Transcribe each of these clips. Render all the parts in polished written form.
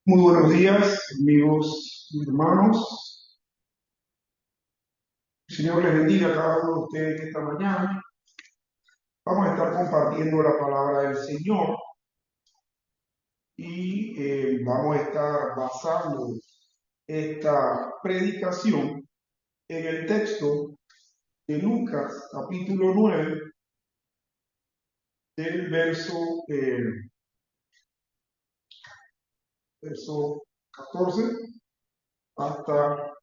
Muy buenos días, amigos y hermanos. El Señor les bendiga a cada uno de ustedes esta mañana. Vamos a estar compartiendo la palabra del Señor y vamos a estar basando esta predicación en el texto de Lucas, capítulo 9, del verso 14 hasta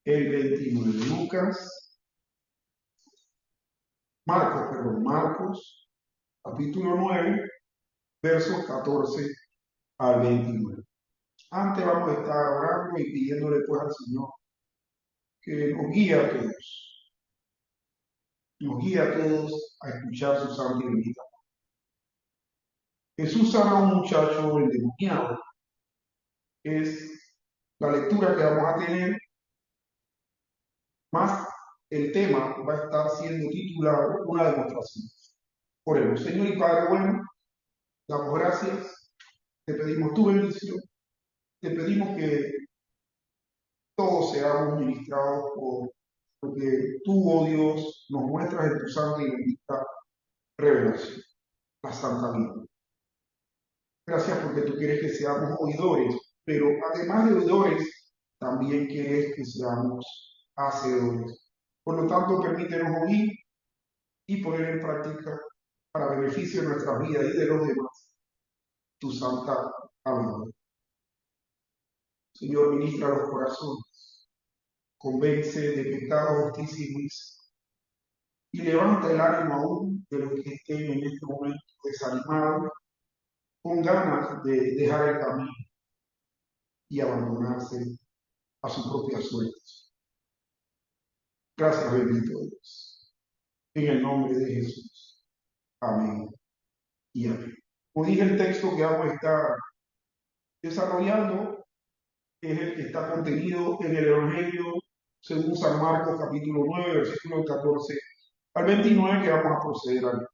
el 29. Marcos, capítulo 9, versos 14 al 29. Antes vamos a estar orando y pidiéndole pues al Señor que nos guíe a todos a escuchar su santa y bendita. Jesús sana a un muchacho endemoniado. Es la lectura que vamos a tener, más el tema va a estar siendo titulado una demostración. Oremos. Señor y Padre bueno, damos gracias, te pedimos tu bendición, te pedimos que todos seamos ministrados por lo que tú, oh Dios, nos muestras en tu santa y bendita revelación, la Santa Biblia. Gracias porque tú quieres que seamos oidores, pero además de oidores, también quieres que seamos hacedores. Por lo tanto, permítenos oír y poner en práctica para beneficio de nuestra vida y de los demás tu santa palabra. Señor, ministra los corazones, convence de pecado, justicia y juicio, y levanta el ánimo aún de los que estén en este momento desanimados, con ganas de dejar el camino y abandonarse a su propia suerte. Gracias, bendito Dios. En el nombre de Jesús. Amén y amén. Como dije, el texto que vamos a estar desarrollando es el que está contenido en el Evangelio según San Marcos, capítulo 9, versículo 14 al 29, que vamos a proceder a ver.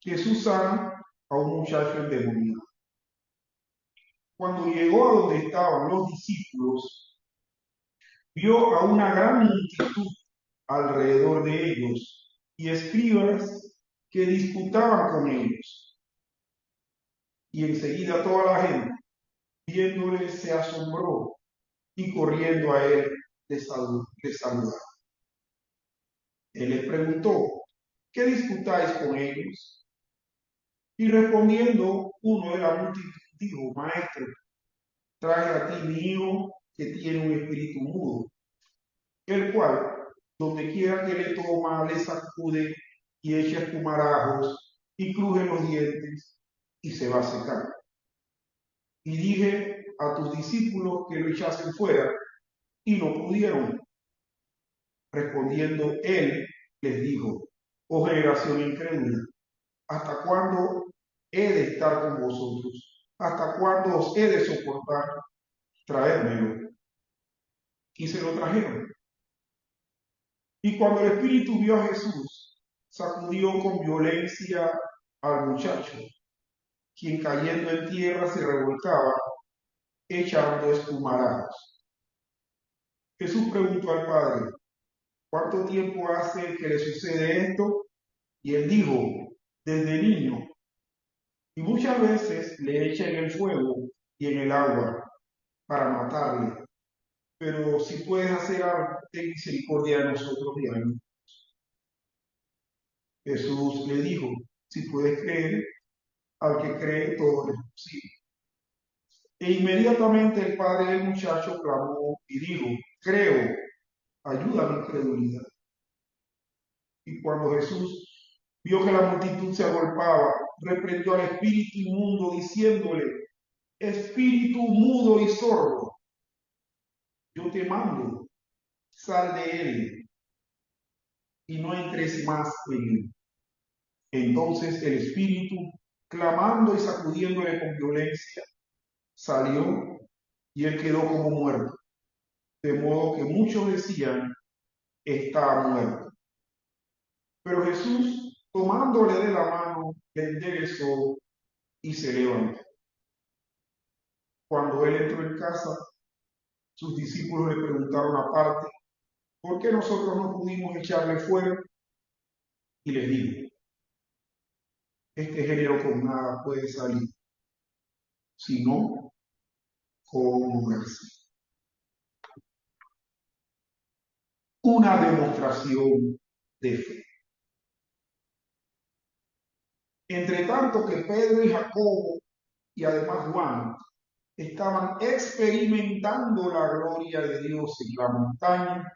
Jesús sana a un muchacho endemoniado. Cuando llegó a donde estaban los discípulos, vio a una gran multitud alrededor de ellos y escribas que disputaban con ellos. Y enseguida toda la gente, viéndole, se asombró y corriendo a él le saludaron. Él les preguntó, ¿qué disputáis con ellos? Y respondiendo uno de la multitud dijo, Maestro, traje a ti mi hijo que tiene un espíritu mudo, el cual, donde quiera que le toma, le sacude y echa espumarajos y cruje los dientes y se va a secar. Y dije a tus discípulos que lo echasen fuera y no pudieron. Respondiendo él, les dijo, oh generación incrédula, ¿hasta cuándo he de estar con vosotros? ¿Hasta cuándo os he de soportar? Traérmelo. Y se lo trajeron. Y cuando el espíritu vio a Jesús, sacudió con violencia al muchacho, quien cayendo en tierra se revolcaba, echando espumarajos. Jesús preguntó al padre, ¿cuánto tiempo hace que le sucede esto? Y él dijo, desde niño. Y muchas veces le echa en el fuego y en el agua para matarle. Pero si puedes hacer algo, ten misericordia de nosotros y a mí. Jesús le dijo, si puedes creer, al que cree todo es posible. E inmediatamente el padre del muchacho clamó y dijo, creo, ayuda a mi incredulidad. Y cuando Jesús vio que la multitud se agolpaba, reprendió al espíritu inmundo diciéndole, espíritu mudo y sordo, yo te mando, sal de él y no entres más en él. Entonces el espíritu, clamando y sacudiéndole con violencia, salió y él quedó como muerto. De modo que muchos decían, está muerto. Pero Jesús, tomándole de la mano, le enderezó y se levantó. Cuando él entró en casa, sus discípulos le preguntaron aparte, ¿por qué nosotros no pudimos echarle fuera? Y les dijo, este género con nada puede salir, sino con gracia. Una demostración de fe. Entre tanto que Pedro y Jacobo y además Juan estaban experimentando la gloria de Dios en la montaña,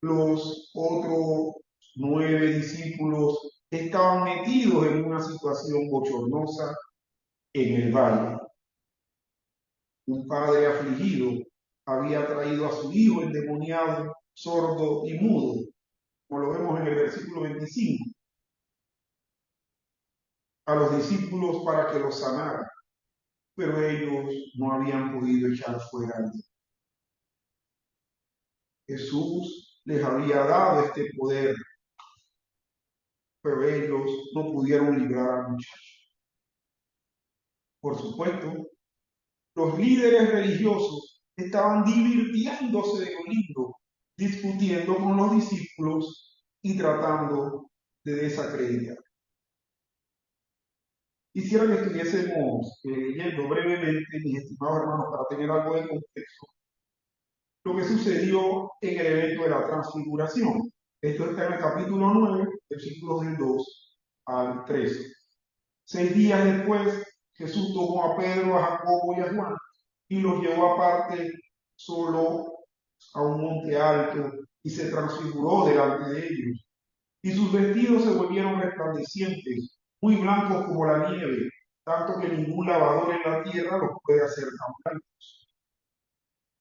los otros 9 discípulos estaban metidos en una situación bochornosa en el valle. Un padre afligido había traído a su hijo endemoniado, sordo y mudo, como lo vemos en el versículo 25, a los discípulos para que los sanara, pero ellos no habían podido echar fuera al demonio. Jesús les había dado este poder, pero ellos no pudieron librar al muchacho. Por supuesto, los líderes religiosos estaban divirtiéndose de lo lindo, discutiendo con los discípulos y tratando de desacreditar. Quisiera que estuviésemos leyendo brevemente, mis estimados hermanos, para tener algo de contexto, lo que sucedió en el evento de la transfiguración. Esto está en el capítulo 9, versículos del 2 al 13. 6 días después, Jesús tomó a Pedro, a Jacobo y a Juan y los llevó aparte solo a un monte alto y se transfiguró delante de ellos. Y sus vestidos se volvieron resplandecientes, muy blancos como la nieve, tanto que ningún lavador en la tierra los puede hacer tan blancos.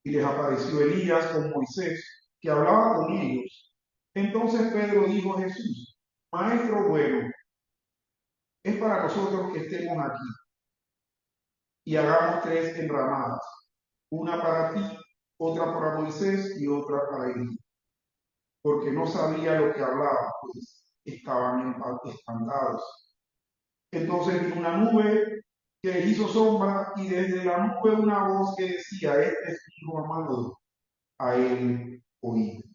Y les apareció Elías con Moisés, que hablaba con ellos. Entonces Pedro dijo a Jesús, Maestro bueno, es para nosotros que estemos aquí y hagamos 3 enramadas, una para ti, otra para Moisés y otra para Elías, porque no sabía lo que hablaba, pues estaban espantados. Entonces vino una nube que les hizo sombra y desde la nube una voz que decía, este es mi hijo amado, a él oíd.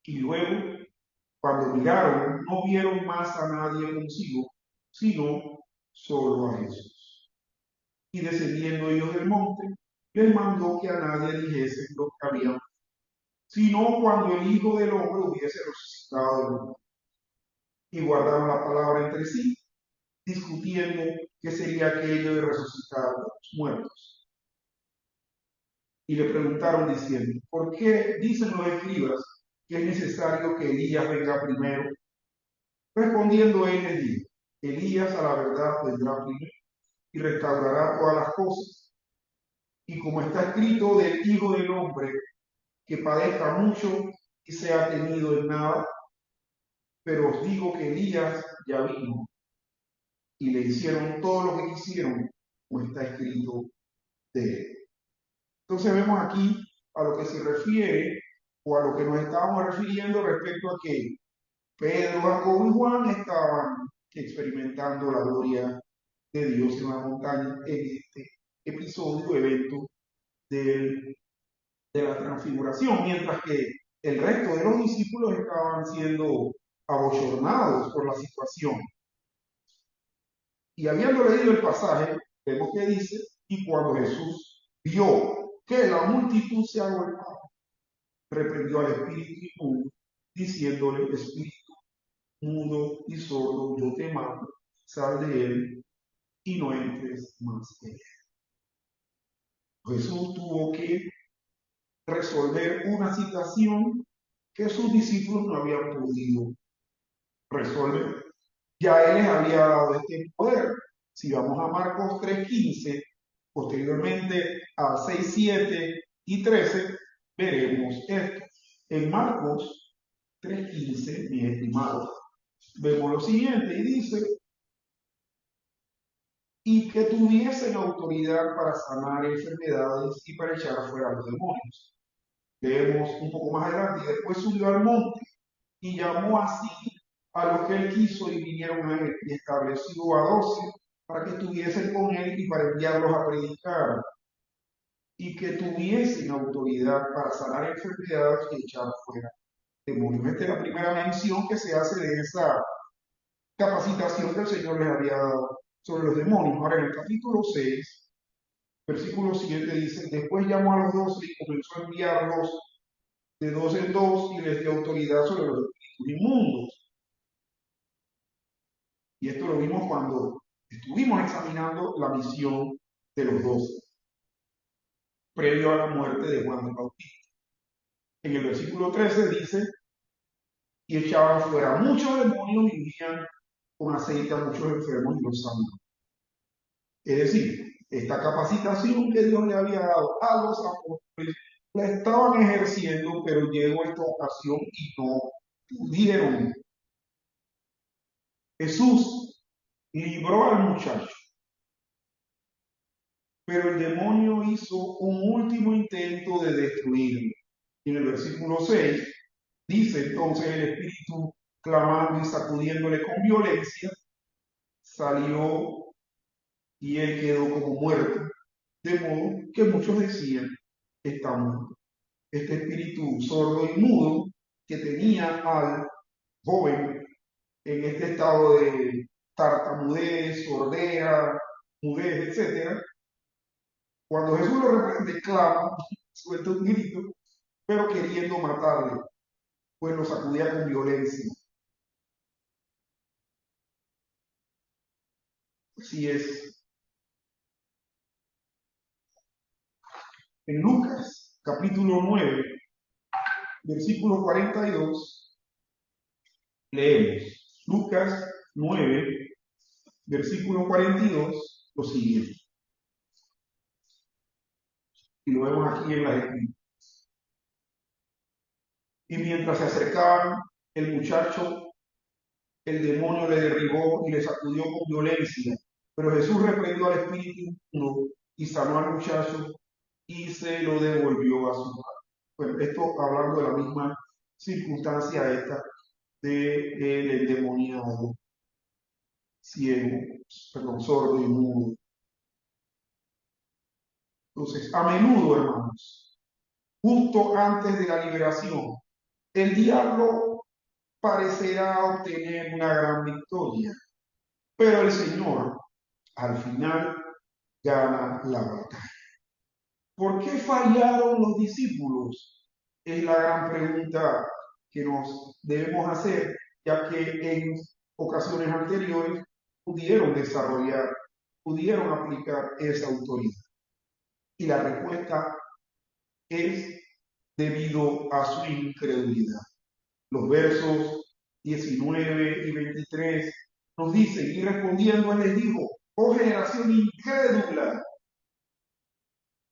Y luego, cuando miraron, no vieron más a nadie consigo, sino solo a Jesús. Y descendiendo ellos del monte, les mandó que a nadie dijesen lo que habían, sino cuando el Hijo del Hombre hubiese resucitado de los muertos. Y guardaron la palabra entre sí, discutiendo qué sería aquello de resucitar a los muertos. Y le preguntaron diciendo, ¿por qué dicen los escribas que es necesario que Elías venga primero? Respondiendo él les dijo, Elías a la verdad vendrá primero y restaurará todas las cosas. Y como está escrito del Hijo del Hombre, que padezca mucho y sea tenido en nada, pero os digo que Elías ya vino y le hicieron todo lo que quisieron, como está escrito de él. Entonces vemos aquí a lo que se refiere o a lo que nos estábamos refiriendo respecto a que Pedro, Jacobo y Juan estaban experimentando la gloria de Dios en la montaña en este episodio, evento de la transfiguración, mientras que el resto de los discípulos estaban siendo abochornados por la situación. Y habiendo leído el pasaje, vemos que dice, y cuando Jesús vio que la multitud se agolpaba, reprendió al espíritu inmundo, diciéndole, espíritu mudo y sordo, yo te mando, sal de él y no entres más en él. Jesús tuvo que resolver una situación que sus discípulos no habían podido resolver. Ya él les había dado este poder. Si vamos a Marcos 3:15, posteriormente a 6, 7 y 13, veremos esto. En Marcos 3:15, mi estimado, vemos lo siguiente y dice, y que tuviesen autoridad para sanar enfermedades y para echar fuera a los demonios. Leemos un poco más adelante, y después subió al monte y llamó así a los que él quiso y vinieron a él y estableció a 12 para que estuviesen con él y para enviarlos a predicar, y que tuviesen autoridad para sanar enfermedades y echar fuera demonios. Esta es la primera mención que se hace de esa capacitación que el Señor les había dado sobre los demonios. Ahora, en el capítulo 6, versículo 7 dice: después llamó a los 12 y comenzó a enviarlos de dos en dos y les dio autoridad sobre los espíritus inmundos. Y esto lo vimos cuando estuvimos examinando la misión de los 12, previo a la muerte de Juan el Bautista. En el versículo 13 dice: y echaban fuera muchos demonios y ungían con aceite a muchos enfermos y los sanaban. Es decir, esta capacitación que Dios le había dado a los apóstoles la estaban ejerciendo, pero llegó esta ocasión y no pudieron. Jesús libró al muchacho, pero el demonio hizo un último intento de destruirlo. Y en el versículo 6 dice entonces el espíritu, clamando y sacudiéndole con violencia, salió y él quedó como muerto, de modo que muchos decían: está muerto. Este espíritu sordo y mudo que tenía al joven en este estado de tartamudez, sordera, mudez, etc., cuando Jesús lo reprende, clama, suelta un grito, pero queriendo matarle, pues lo sacudía con violencia. Así es. En Lucas, capítulo 9, versículo 42, leemos. Lucas 9, versículo 42, lo siguiente. Y lo vemos aquí en la escritura. Y mientras se acercaban, el muchacho, el demonio le derribó y le sacudió con violencia. Pero Jesús reprendió al espíritu inmundo y sanó al muchacho y se lo devolvió a su padre. Bueno, esto hablando de la misma circunstancia esta del endemoniado, ciego, perdón, sordo y mudo. Entonces, a menudo, hermanos, justo antes de la liberación, el diablo parecerá obtener una gran victoria, pero el Señor al final gana la batalla. ¿Por qué fallaron los discípulos? Es la gran pregunta que nos debemos hacer, ya que en ocasiones anteriores pudieron desarrollar, pudieron aplicar esa autoridad. Y la respuesta es debido a su incredulidad. Los versos 19 y 23 nos dicen: y respondiendo él les dijo: oh generación incrédula,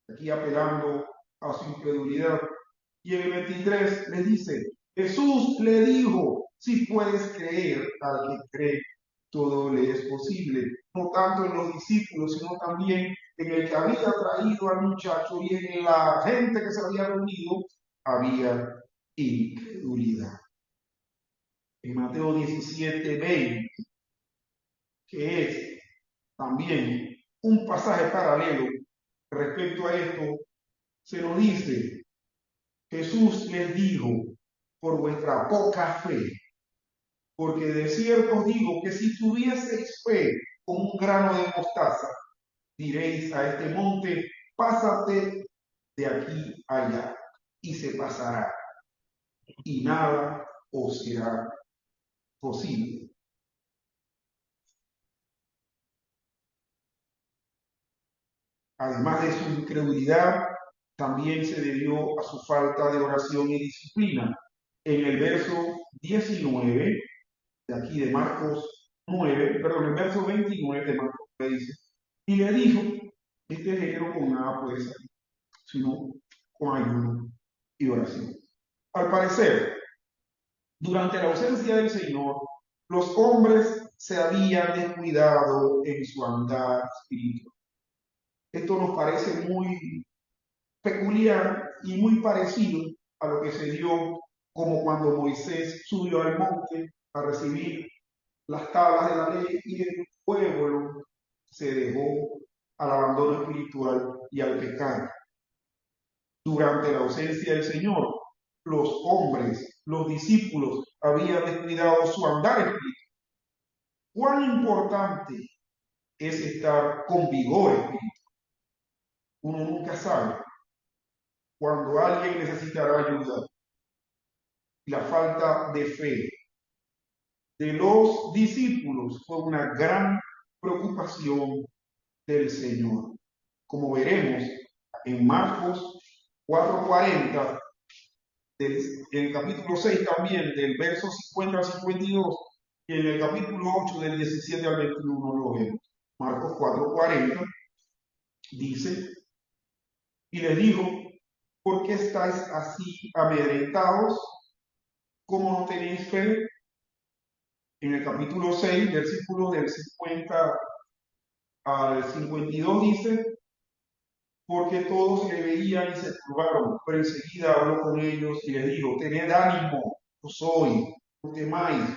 aquí apelando a su incredulidad. Y en el 23 les dice: Jesús le dijo: si puedes creer, al que cree, todo le es posible. No tanto en los discípulos, sino también en el que había traído al muchacho y en la gente que se había reunido, había incredulidad. En Mateo 17, 20, que es también un pasaje paralelo respecto a esto, se nos dice: Jesús les dijo: por vuestra poca fe, porque de cierto os digo que si tuvieseis fe como un grano de mostaza, diréis a este monte: pásate de aquí allá, y se pasará, y nada os será posible. Además de su incredulidad, también se debió a su falta de oración y disciplina. En el verso 19 de aquí de Marcos 9, perdón, el verso 29 de Marcos 9 dice: y le dijo, este género con nada puede salir, sino con ayuno y oración. Al parecer, durante la ausencia del Señor, los hombres se habían descuidado en su andar espiritual. Esto nos parece muy peculiar y muy parecido a lo que se dio como cuando Moisés subió al monte a recibir las tablas de la ley y el pueblo se dejó al abandono espiritual y al pecado. Durante la ausencia del Señor, los hombres, los discípulos, habían descuidado su andar espiritual. ¿Cuán importante es estar con vigor espiritual? Uno nunca sabe cuando alguien necesitará ayuda. La falta de fe de los discípulos fue una gran preocupación del Señor. Como veremos en Marcos 4:40, en el capítulo 6 también, del verso 50 al 52, y en el capítulo 8, del 17 al 21 lo vemos. Marcos 4:40 dice, y les dijo, ¿por qué estáis así amedrentados? ¿Cómo no tenéis fe? En el capítulo 6, versículos del 50 al 52 dice, porque todos le veían y se turbaron, pero enseguida habló con ellos y les dijo, tened ánimo, yo soy, no temáis.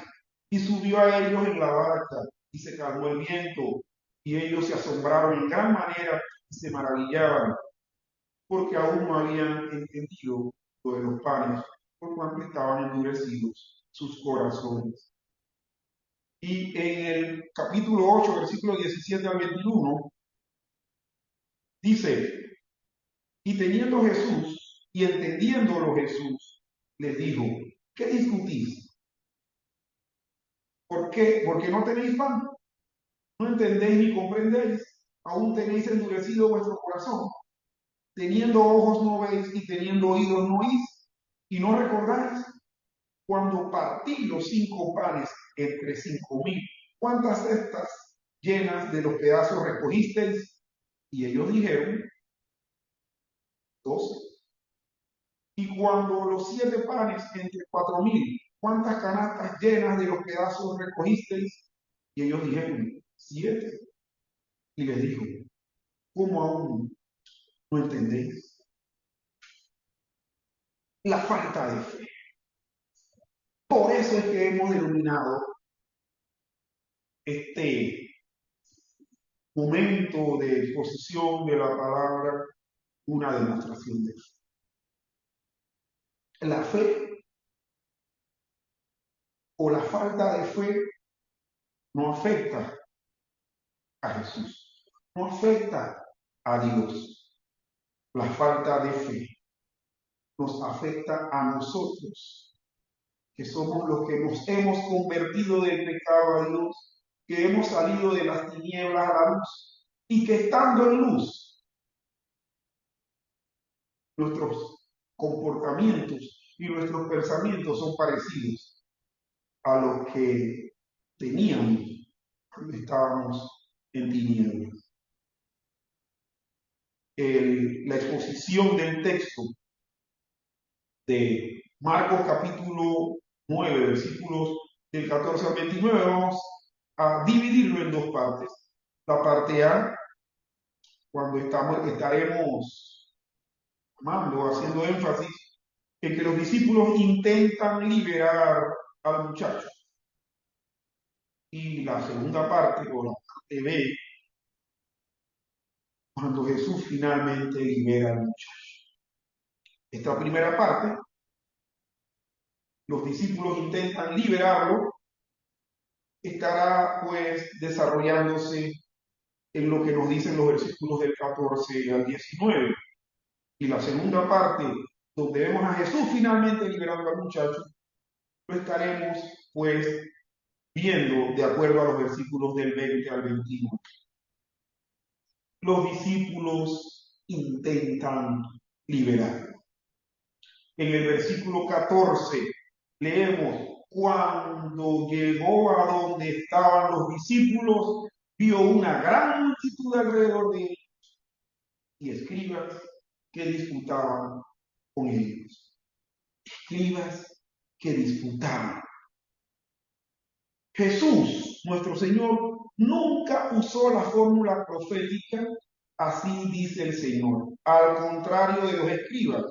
Y subió a ellos en la barca y se calmó el viento, y ellos se asombraron en gran manera y se maravillaban, porque aún no habían entendido lo de los panes, por cuanto estaban endurecidos sus corazones. Y en el capítulo 8, versículos 17 al 21, dice, y teniendo Jesús y entendiéndolo Jesús, les dijo, ¿qué discutís? ¿Por qué? Porque no tenéis pan. ¿No entendéis ni comprendéis? Aún tenéis endurecido vuestro corazón. Teniendo ojos no veis y teniendo oídos no oís. Y no recordáis cuando partí los 5 panes entre 5,000. ¿Cuántas cestas llenas de los pedazos recogisteis? Y ellos dijeron, 12. Y cuando los 7 panes entre 4,000, ¿cuántas canastas llenas de los pedazos recogisteis? Y ellos dijeron, 7. Y les dijo, ¿cómo aún no entendéis? La falta de fe. Por eso es que hemos denominado este momento de exposición de la palabra una demostración de fe. La fe o la falta de fe no afecta a Jesús, no afecta a Dios. La falta de fe nos afecta a nosotros, que somos los que nos hemos convertido del pecado a Dios, que hemos salido de las tinieblas a la luz y que estando en luz, nuestros comportamientos y nuestros pensamientos son parecidos a los que teníamos cuando estábamos en tinieblas. La exposición del texto de Marcos capítulo 9, versículos del 14 al 29, vamos a dividirlo en 2 partes. La parte A, cuando estaremos haciendo énfasis en que los discípulos intentan liberar al muchacho. Y la segunda parte, o la parte B, cuando Jesús finalmente libera al muchacho. Esta primera parte, los discípulos intentan liberarlo, estará pues desarrollándose en lo que nos dicen los versículos del 14 al 19. Y la segunda parte, donde vemos a Jesús finalmente liberando al muchacho, lo estaremos pues viendo de acuerdo a los versículos del 20 al 21. Los discípulos intentan liberar. En el versículo 14 leemos, cuando llegó a donde estaban los discípulos, vio una gran multitud alrededor de ellos y escribas que disputaban con ellos. Escribas que disputaban. Jesús, nuestro Señor, nunca usó la fórmula profética, así dice el Señor, al contrario de los escribas,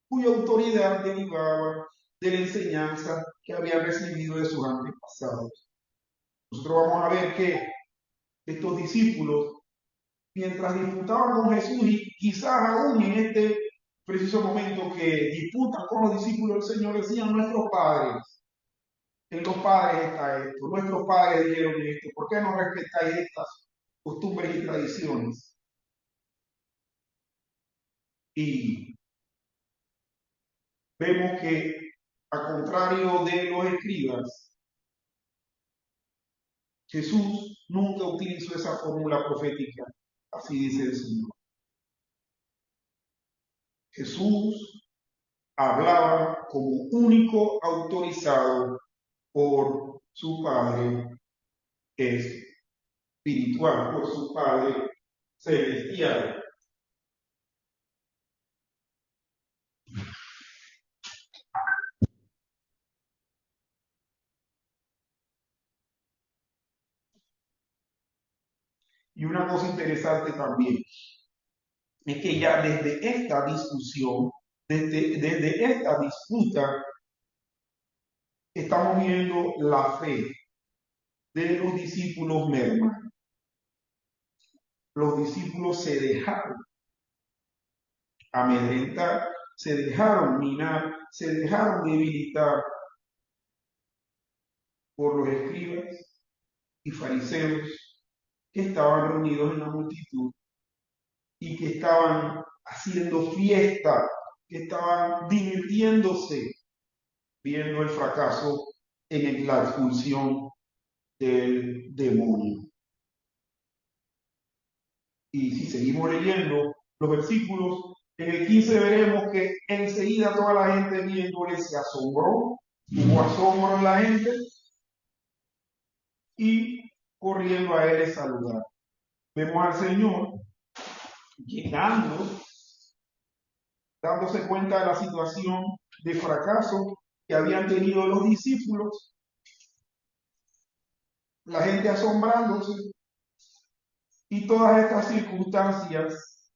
cuya autoridad derivaba de la enseñanza que habían recibido de sus antepasados. Nosotros vamos a ver que estos discípulos, mientras disputaban con Jesús, y quizás aún en este preciso momento que disputan con los discípulos del Señor, decían: nuestros padres, en los padres está esto, nuestros padres dijeron esto, ¿por qué no respetáis estas costumbres y tradiciones? Y vemos que, a contrario de los escribas, Jesús nunca utilizó esa fórmula profética, así dice el Señor. Jesús hablaba como único autorizado por su Padre espiritual, por su Padre celestial. Y una cosa interesante también es que ya desde esta discusión, desde esta disputa, estamos viendo la fe de los discípulos mermar. Los discípulos se dejaron amedrentar, se dejaron minar, se dejaron debilitar por los escribas y fariseos que estaban reunidos en la multitud y que estaban haciendo fiesta, que estaban divirtiéndose viendo el fracaso en la expulsión del demonio. Y si seguimos leyendo los versículos, en el 15 veremos que enseguida toda la gente viéndole se asombró, hubo asombro en la gente, y corriendo a él le saludar. Vemos al Señor llegando, dándose cuenta de la situación de fracaso que habían tenido los discípulos, la gente asombrándose, y todas estas circunstancias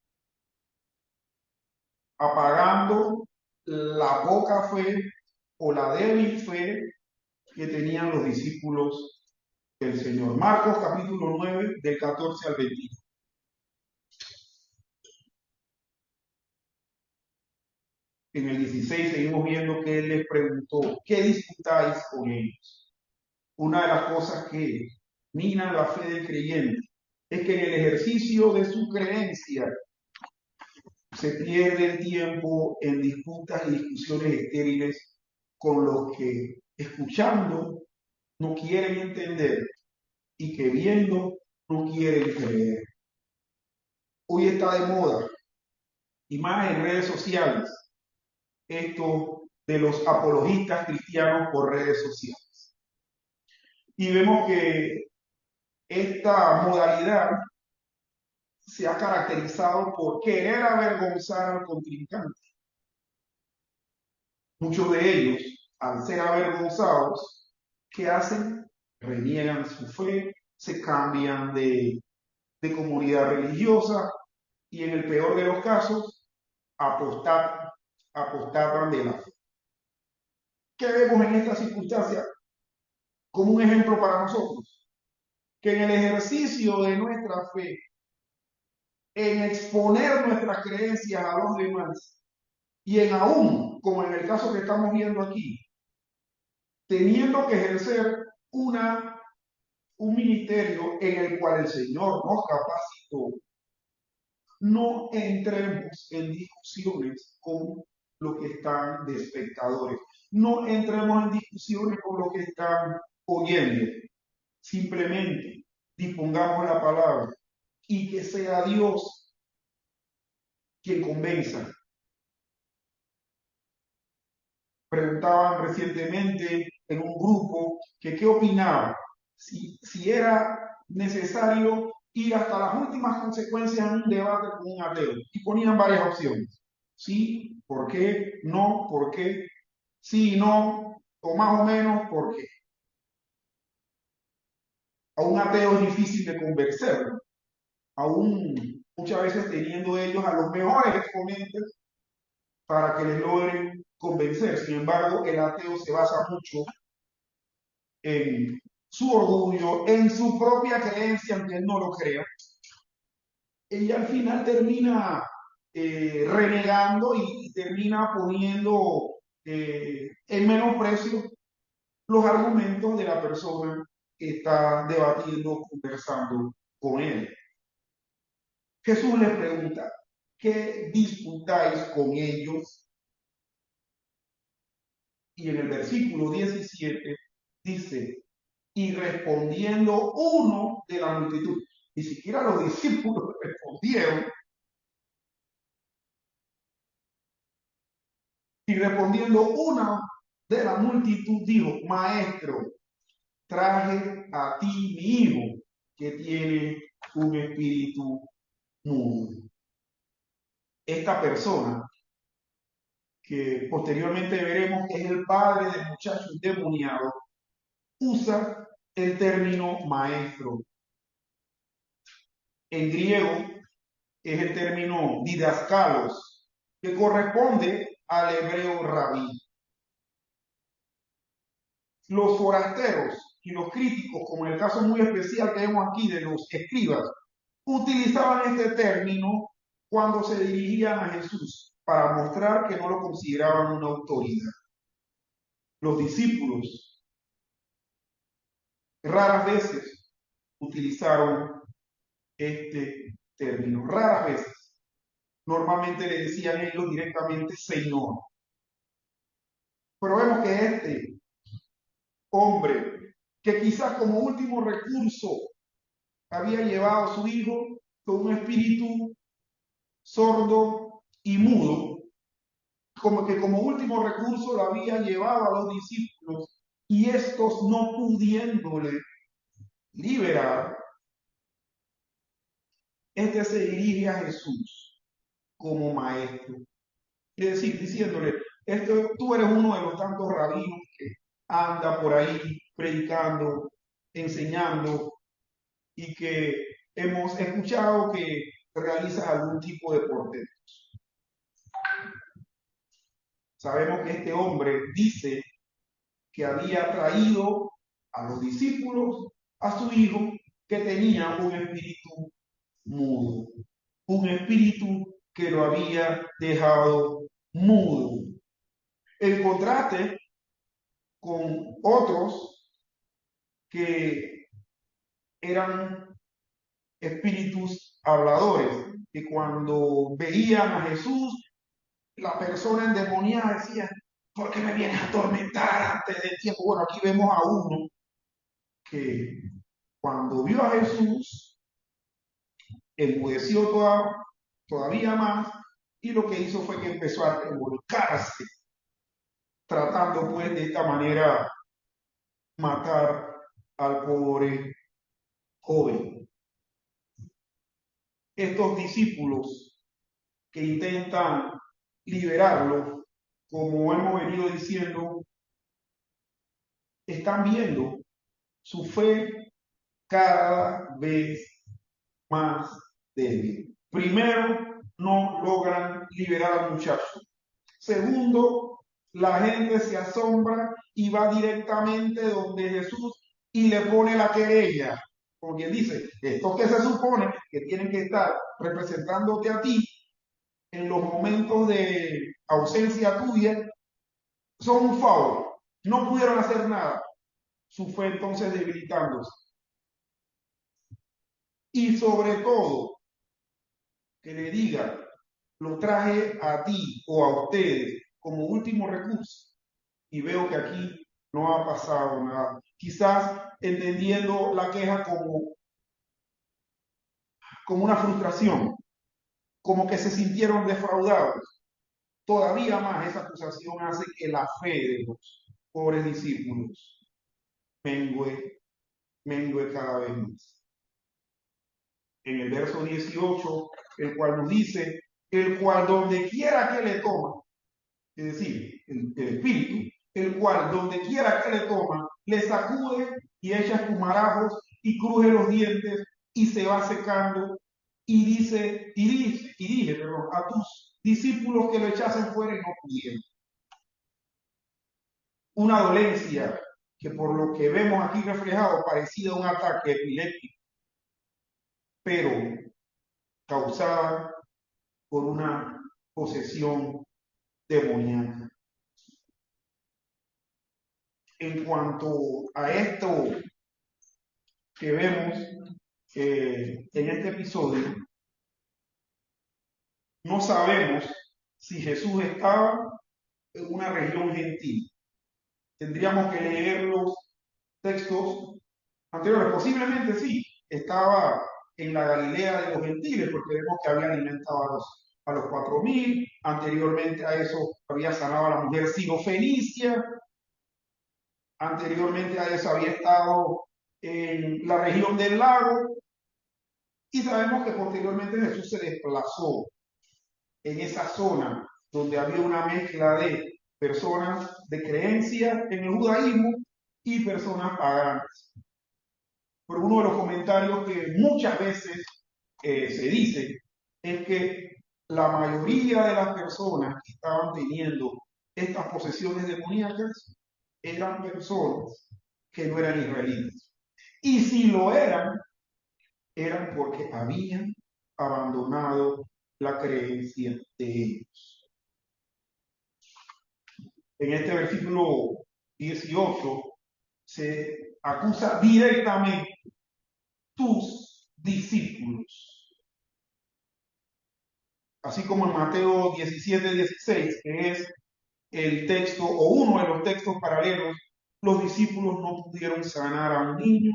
apagando la poca fe o la débil fe que tenían los discípulos del Señor. Marcos capítulo 9, del 14 al 21. En el 16 seguimos viendo que él les preguntó: ¿qué disputáis con ellos? Una de las cosas que minan la fe del creyente es que en el ejercicio de su creencia se pierde el tiempo en disputas y discusiones estériles con los que, escuchando, no quieren entender, y que viendo no quieren creer. Hoy está de moda, y más en redes sociales, esto de los apologistas cristianos por redes sociales. Y vemos que esta modalidad se ha caracterizado por querer avergonzar al contrincante. Muchos de ellos, al ser avergonzados, ¿qué hacen? Reniegan su fe, se cambian de comunidad religiosa, y en el peor de los casos, apostatan de la fe. ¿Qué vemos en esta circunstancia como un ejemplo para nosotros? Que en el ejercicio de nuestra fe, en exponer nuestras creencias a los demás, y en aún, como en el caso que estamos viendo aquí, teniendo que ejercer un ministerio en el cual el Señor nos capacitó, no entremos en discusiones con los que están de espectadores. No entremos en discusiones con los que están oyendo. Simplemente dispongamos la palabra y que sea Dios quien convenza. Preguntaban recientemente en un grupo que qué opinaba, si era necesario ir hasta las últimas consecuencias en un debate con un ateo, y ponían varias opciones. Sí, ¿por qué? No, ¿por qué? Sí, no, o más o menos, ¿por qué? A un ateo es difícil de convencerlo, aún muchas veces teniendo ellos a los mejores exponentes para que les logren convencer. Sin embargo, el ateo se basa mucho en su orgullo, en su propia creencia, aunque él no lo crea, ella al final termina renegando y termina poniendo en menosprecio los argumentos de la persona que está debatiendo, conversando con él. Jesús les pregunta, ¿qué disputáis con ellos? Y en el versículo 17 dice, y respondiendo uno de la multitud, ni siquiera los discípulos respondieron, y respondiendo una de la multitud dijo, maestro, traje a ti mi hijo, que tiene un espíritu mudo. Esta persona, que posteriormente veremos que es el padre del muchacho endemoniado, usa el término maestro. En griego es el término didascalos, que corresponde al hebreo rabí. Los forasteros y los críticos, como en el caso muy especial que vemos aquí de los escribas, utilizaban este término cuando se dirigían a Jesús para mostrar que no lo consideraban una autoridad. Los discípulos raras veces utilizaron este término, raras veces. Normalmente le decían ellos directamente Señor. Pero vemos que este hombre, que quizás como último recurso había llevado a su hijo con un espíritu sordo y mudo, como que como último recurso lo había llevado a los discípulos y estos no pudiéndole liberar, este se dirige a Jesús como maestro. Es decir, diciéndole, tú eres uno de los tantos rabinos que anda por ahí predicando, enseñando y que hemos escuchado que realizas algún tipo de portentos. Sabemos que este hombre dice que había traído a los discípulos a su hijo que tenía un espíritu mudo, un espíritu que lo había dejado mudo. En contraste con otros que eran espíritus habladores, que cuando veían a Jesús, la persona endemoniada decía, ¿por qué me vienes a atormentar antes del tiempo? Bueno, aquí vemos a uno que cuando vio a Jesús, enmudeció todavía más y lo que hizo fue que empezó a revolcarse, tratando pues de esta manera matar al pobre joven. Estos discípulos que intentan liberarlo, como hemos venido diciendo, están viendo su fe cada vez más débil. Primero, no logran liberar al muchacho. Segundo, la gente se asombra y va directamente donde Jesús y le pone la querella. Como quien dice, estos que se supone que tienen que estar representándote a ti en los momentos de ausencia tuya, son un favor. No pudieron hacer nada. Su fe entonces debilitándose. Y sobre todo, que le diga, lo traje a ti o a ustedes como último recurso. Y veo que aquí no ha pasado nada. Quizás entendiendo la queja como una frustración, como que se sintieron defraudados. Todavía más esa acusación hace que la fe de los pobres discípulos mengue cada vez más. En el verso 18, el cual nos dice, el cual donde quiera que le toma, es decir, el espíritu, el cual donde quiera que le toma, le sacude y echa espumarajos y cruje los dientes y se va secando y dije, perdón, a tus discípulos que lo echasen fuera y no pudieron. Una dolencia que por lo que vemos aquí reflejado parecía un ataque epiléptico, pero causada por una posesión demoníaca. En cuanto a esto que vemos en este episodio, no sabemos si Jesús estaba en una región gentil. Tendríamos que leer los textos anteriores. Posiblemente sí, estaba en la Galilea de los gentiles, porque vemos que había alimentado a los 4.000. Anteriormente a eso había sanado a la mujer sirofenicia. Anteriormente a eso había estado en la región del lago. Y sabemos que posteriormente Jesús se desplazó en esa zona donde había una mezcla de personas de creencia en el judaísmo y personas paganas. Pero uno de los comentarios que muchas veces se dice es que la mayoría de las personas que estaban teniendo estas posesiones demoníacas eran personas que no eran israelitas. Y si lo eran porque habían abandonado la creencia de ellos. En este versículo 18 se acusa directamente tus discípulos. Así como en Mateo 17:16, que es el texto o uno de los textos paralelos, los discípulos no pudieron sanar a un niño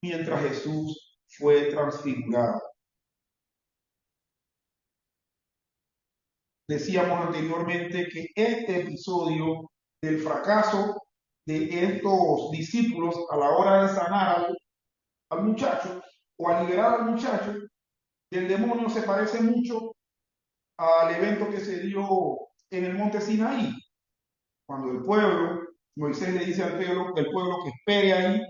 mientras Jesús fue transfigurado. Decíamos anteriormente que este episodio del fracaso de estos discípulos a la hora de sanar al muchacho o a liberar al muchacho del demonio se parece mucho al evento que se dio en el monte Sinaí, cuando el pueblo, Moisés le dice al pueblo que espere ahí,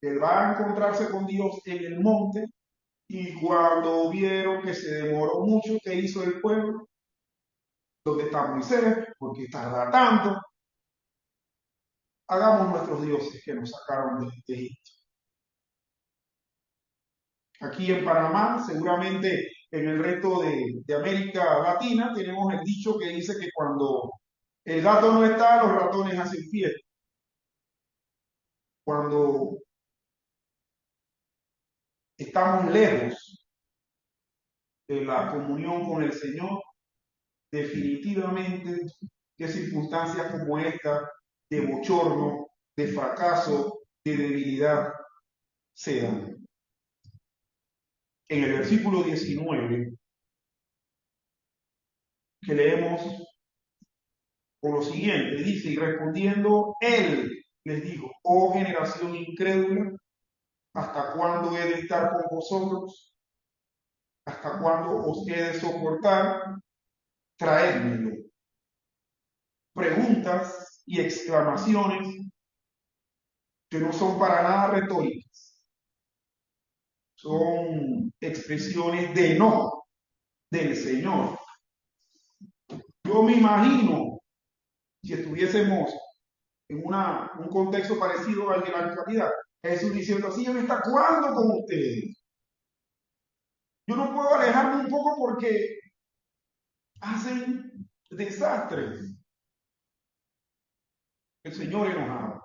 que él va a encontrarse con Dios en el monte, y cuando vieron que se demoró mucho, ¿qué hizo el pueblo? ¿Dónde está Moisés? ¿Por qué tarda tanto? Hagamos nuestros dioses que nos sacaron de Egipto. Aquí en Panamá, seguramente en el resto de América Latina, tenemos el dicho que dice que cuando el gato no está, los ratones hacen fiesta. Cuando estamos lejos de la comunión con el Señor, definitivamente que circunstancias como esta, de bochorno, de fracaso, de debilidad, se dan. En el versículo 19, que leemos por lo siguiente, dice, y respondiendo él, les dijo, oh generación incrédula, ¿hasta cuándo he de estar con vosotros? ¿Hasta cuándo os he de soportar? Traédmelo. Preguntas y exclamaciones que no son para nada retóricas, son expresiones de no del Señor. Yo me imagino, si estuviésemos en un contexto parecido al de la actualidad, Jesús diciendo así, ¿hasta cuándo con ustedes? Yo no puedo alejarme un poco porque hacen desastres. El Señor enojado,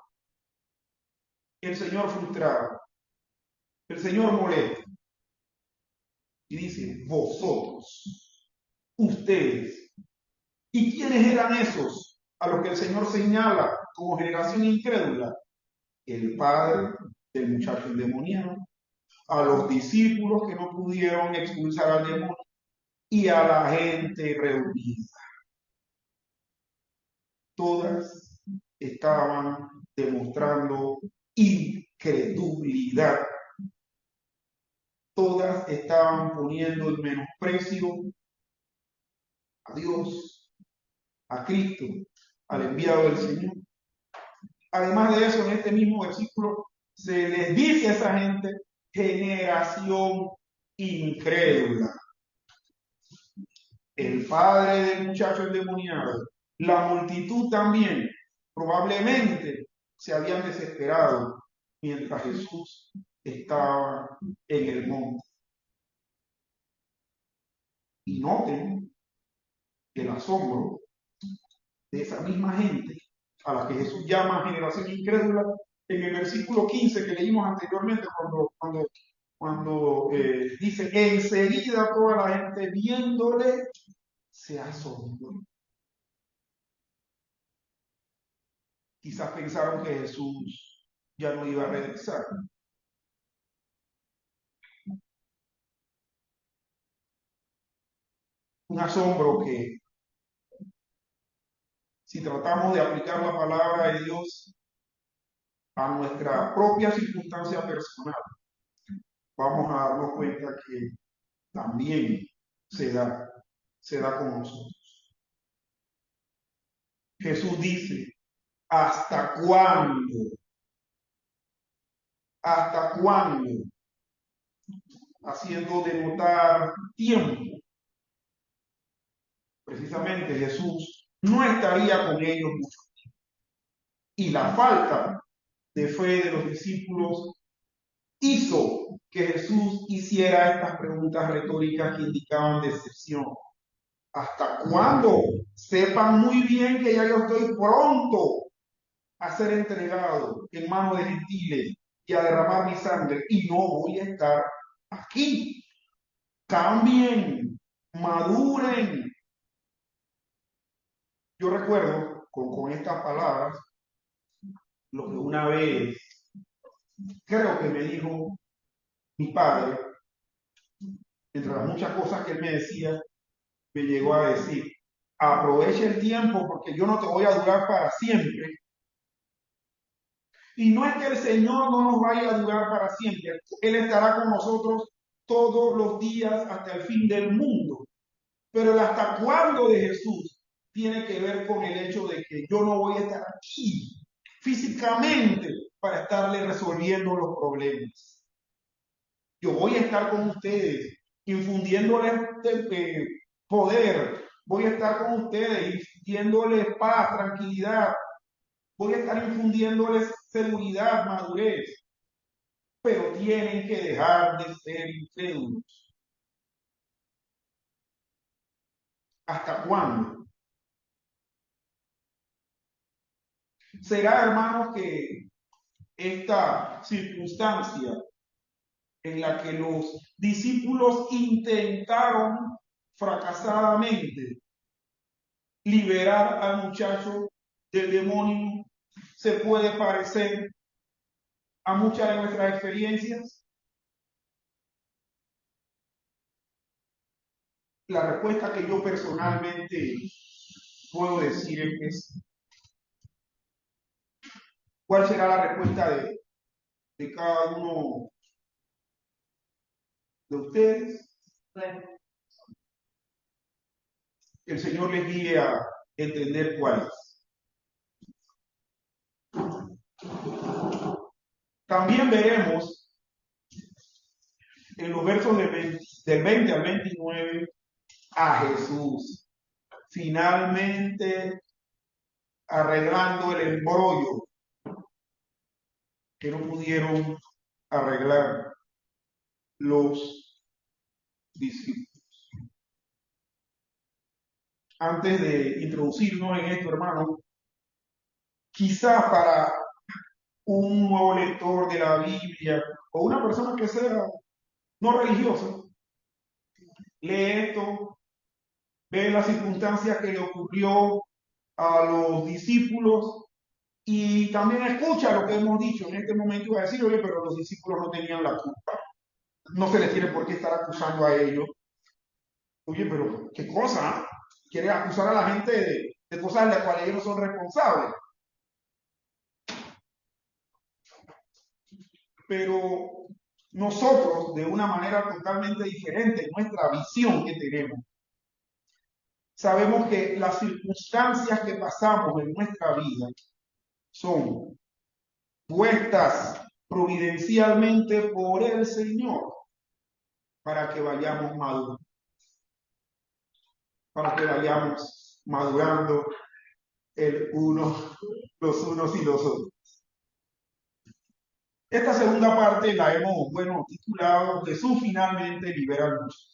el Señor frustrado, el Señor molesto. Y dice, vosotros, ustedes. ¿Y quiénes eran esos a los que el Señor señala como generación incrédula? El padre del muchacho endemoniado, a los discípulos que no pudieron expulsar al demonio y a la gente reunida. Todas estaban demostrando incredulidad. Todas estaban poniendo en menosprecio a Dios, a Cristo, al enviado del Señor. Además de eso, en este mismo versículo se les dice a esa gente, generación incrédula. El padre del muchacho endemoniado, la multitud también, probablemente se habían desesperado mientras Jesús estaba en el monte. Y noten el asombro de esa misma gente a la que Jesús llama generación incrédula en el versículo 15 que leímos anteriormente, cuando dice, enseguida toda la gente viéndole se asombró. Quizás pensaron que Jesús ya no iba a regresar. Un asombro que, si tratamos de aplicar la palabra de Dios a nuestra propia circunstancia personal, vamos a darnos cuenta que también se da con nosotros. Jesús dice, ¿hasta cuándo? ¿Hasta cuándo? Haciendo denotar tiempo. Precisamente Jesús no estaría con ellos mucho tiempo. Y la falta de fe de los discípulos hizo que Jesús hiciera estas preguntas retóricas que indicaban decepción. ¿Hasta cuándo? Sepan muy bien que ya yo estoy pronto a ser entregado en manos de gentiles y a derramar mi sangre y no voy a estar aquí. Cambien, maduren. Yo recuerdo con estas palabras lo que una vez creo que me dijo mi padre, entre las muchas cosas que él me decía, me llegó a decir, aproveche el tiempo porque yo no te voy a durar para siempre. Y no es que el Señor no nos vaya a durar para siempre, Él estará con nosotros todos los días hasta el fin del mundo. Pero el hasta cuándo de Jesús tiene que ver con el hecho de que yo no voy a estar aquí físicamente para estarle resolviendo los problemas. Yo voy a estar con ustedes, infundiéndoles poder, voy a estar con ustedes, infundiéndoles paz, tranquilidad, voy a estar infundiéndoles seguridad, madurez, pero tienen que dejar de ser incrédulos. ¿Hasta cuándo? ¿Será, hermanos, que esta circunstancia en la que los discípulos intentaron fracasadamente liberar al muchacho del demonio se puede parecer a muchas de nuestras experiencias? La respuesta que yo personalmente puedo decir es, ¿cuál será la respuesta de cada uno de ustedes? El Señor les guíe a entender cuál es. También veremos en los versos del 20 al 29 a Jesús finalmente arreglando el embrollo que no pudieron arreglar los discípulos. Antes de introducirnos en esto, hermano, quizá para un nuevo lector de la Biblia o una persona que sea no religiosa, lee esto, ve las circunstancias que le ocurrió a los discípulos y también escucha lo que hemos dicho. En este momento iba a decir, oye, pero los discípulos no tenían la culpa. No se les tiene por qué estar acusando a ellos. Oye, pero qué cosa, quiere acusar a la gente de cosas de las cuales ellos no son responsables. Pero nosotros, de una manera totalmente diferente, nuestra visión que tenemos, sabemos que las circunstancias que pasamos en nuestra vida son puestas providencialmente por el Señor para que vayamos madurando, para que vayamos madurando los unos y los otros. Esta segunda parte la hemos, bueno, titulado Jesús finalmente libera al muchacho.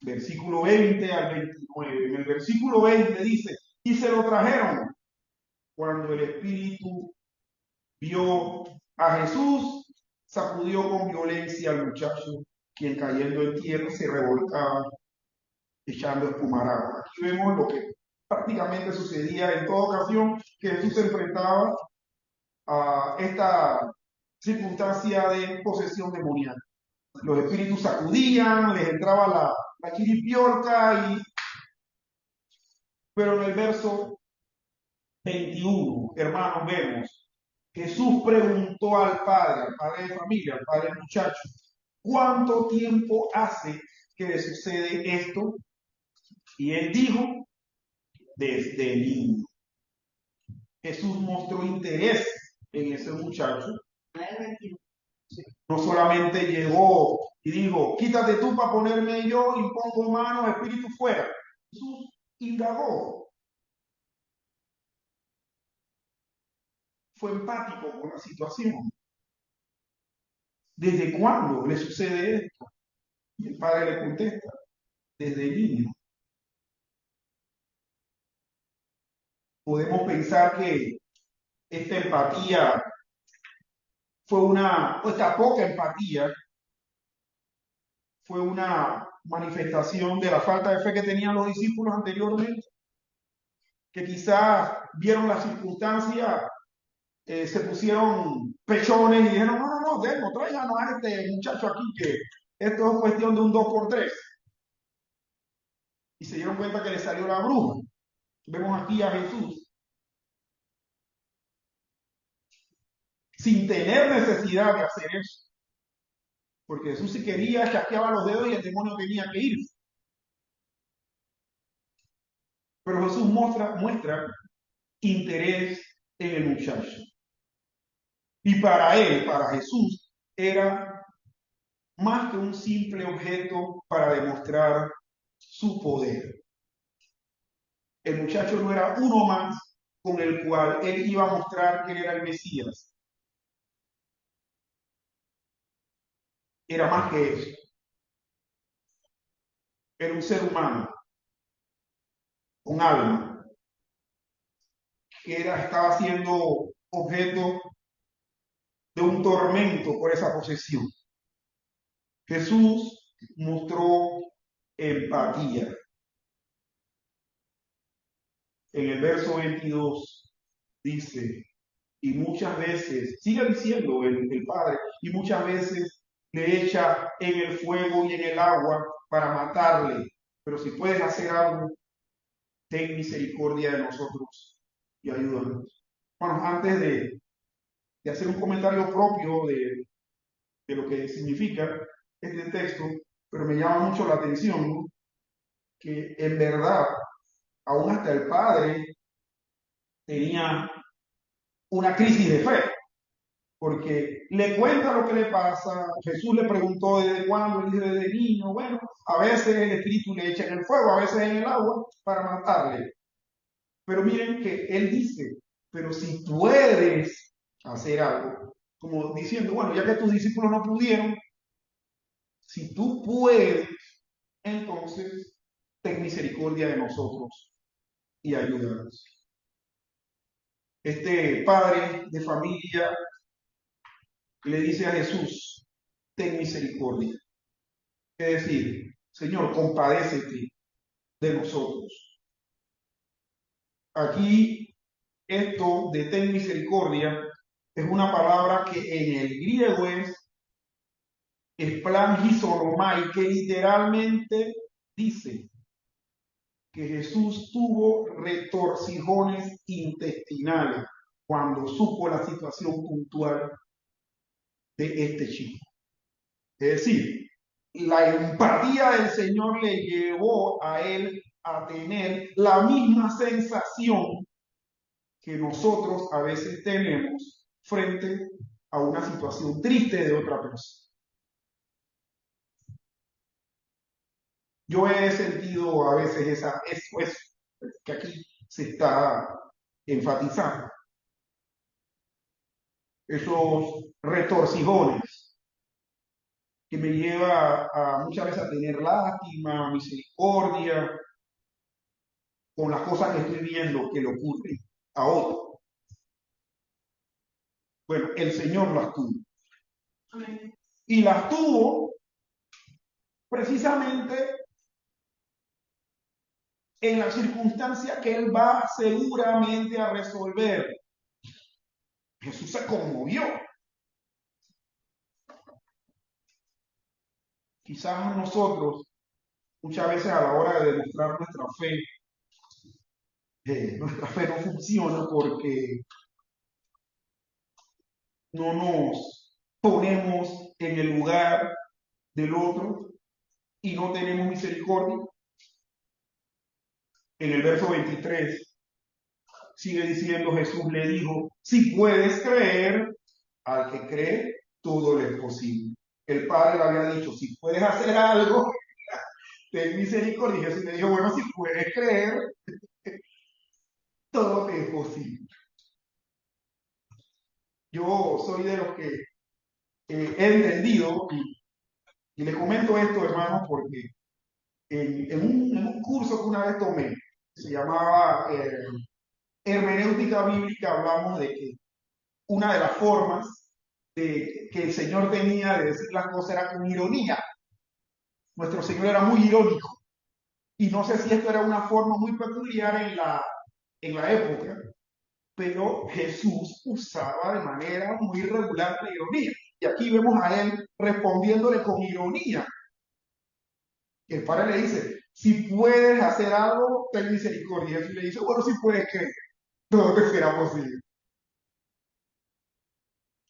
Versículo 20 al 29. En el versículo 20 dice, y se lo trajeron cuando el Espíritu vio a Jesús, sacudió con violencia al muchacho, quien cayendo en tierra se revolcaba, echando espumarada. Aquí vemos lo que prácticamente sucedía en toda ocasión que Jesús se enfrentaba a esta circunstancia de posesión demoníaca. Los espíritus sacudían, les entraba la chiripiorca, pero en el verso 21, hermanos, vemos, Jesús preguntó al padre de familia, al padre del muchacho, ¿cuánto tiempo hace que le sucede esto? Y él dijo, desde niño. Jesús mostró interés en ese muchacho. No solamente llegó y dijo, quítate tú para ponerme yo, impongo manos, espíritu fuera. Jesús indagó, fue empático con la situación. ¿Desde cuándo le sucede esto? Y el padre le contesta, desde niño. Podemos pensar que esta empatía esta poca empatía fue una manifestación de la falta de fe que tenían los discípulos anteriormente, que quizás vieron la circunstancia, se pusieron pechones y dijeron, no, tráiganos a este muchacho aquí, que esto es cuestión de un 2 por 3. Y se dieron cuenta que le salió la bruja. Vemos aquí a Jesús sin tener necesidad de hacer eso. Porque Jesús si quería, chasqueaba los dedos y el demonio tenía que irse. Pero Jesús muestra interés en el muchacho. Y para él, para Jesús, era más que un simple objeto para demostrar su poder. El muchacho no era uno más con el cual él iba a mostrar que era el Mesías. Era más que eso. Era un ser humano, un alma, que estaba siendo objeto de un tormento por esa posesión. Jesús mostró empatía. En el verso 22 dice, y muchas veces, sigue diciendo el Padre, y muchas veces le echa en el fuego y en el agua para matarle. Pero si puedes hacer algo, ten misericordia de nosotros y ayúdanos. Bueno, antes de hacer un comentario propio de lo que significa este texto, pero me llama mucho la atención, ¿no? Que en verdad, aún hasta el Padre tenía una crisis de fe, porque le cuenta lo que le pasa. Jesús le preguntó desde cuándo, él dice desde niño. Bueno, a veces el Espíritu le echa en el fuego, a veces en el agua para matarle. Pero miren que él dice, pero si puedes hacer algo, como diciendo, bueno, ya que tus discípulos no pudieron, si tú puedes, entonces ten misericordia de nosotros y ayúdanos. Este padre de familia le dice a Jesús, ten misericordia. Es decir, Señor, compadécete de nosotros. Aquí, esto de ten misericordia es una palabra que en el griego es plangisoromai, que literalmente dice que Jesús tuvo retorcijones intestinales cuando supo la situación puntual de este chico. Es decir, la empatía del Señor le llevó a él a tener la misma sensación que nosotros a veces tenemos frente a una situación triste de otra persona. Yo he sentido a veces eso que aquí se está enfatizando. esos retorcijones que me lleva a muchas veces a tener lástima, misericordia con las cosas que estoy viendo que le ocurren a otros. Bueno, el Señor las tuvo. Y las tuvo precisamente en la circunstancia que Él va seguramente a resolver. Jesús se conmovió. Quizás nosotros, muchas veces a la hora de demostrar nuestra fe no funciona porque no nos ponemos en el lugar del otro y no tenemos misericordia. En el verso 23 sigue diciendo, Jesús le dijo, si puedes creer, al que cree, todo le es posible. El Padre le había dicho, si puedes hacer algo, ten misericordia. Y Jesús le dijo, bueno, si puedes creer, todo te es posible. Yo soy de los que he entendido, y les comento esto, hermanos, porque en un curso que una vez tomé, se llamaba Hermenéutica Bíblica, hablamos de que una de las formas que el Señor tenía de decir las cosas era con ironía. Nuestro Señor era muy irónico. Y no sé si esto era una forma muy peculiar en la época, pero Jesús usaba de manera muy regular la ironía. Y aquí vemos a él respondiéndole con ironía. El Padre le dice, si puedes hacer algo, ten misericordia. Y Jesús le dice, bueno, si puedes creer, todo te será posible.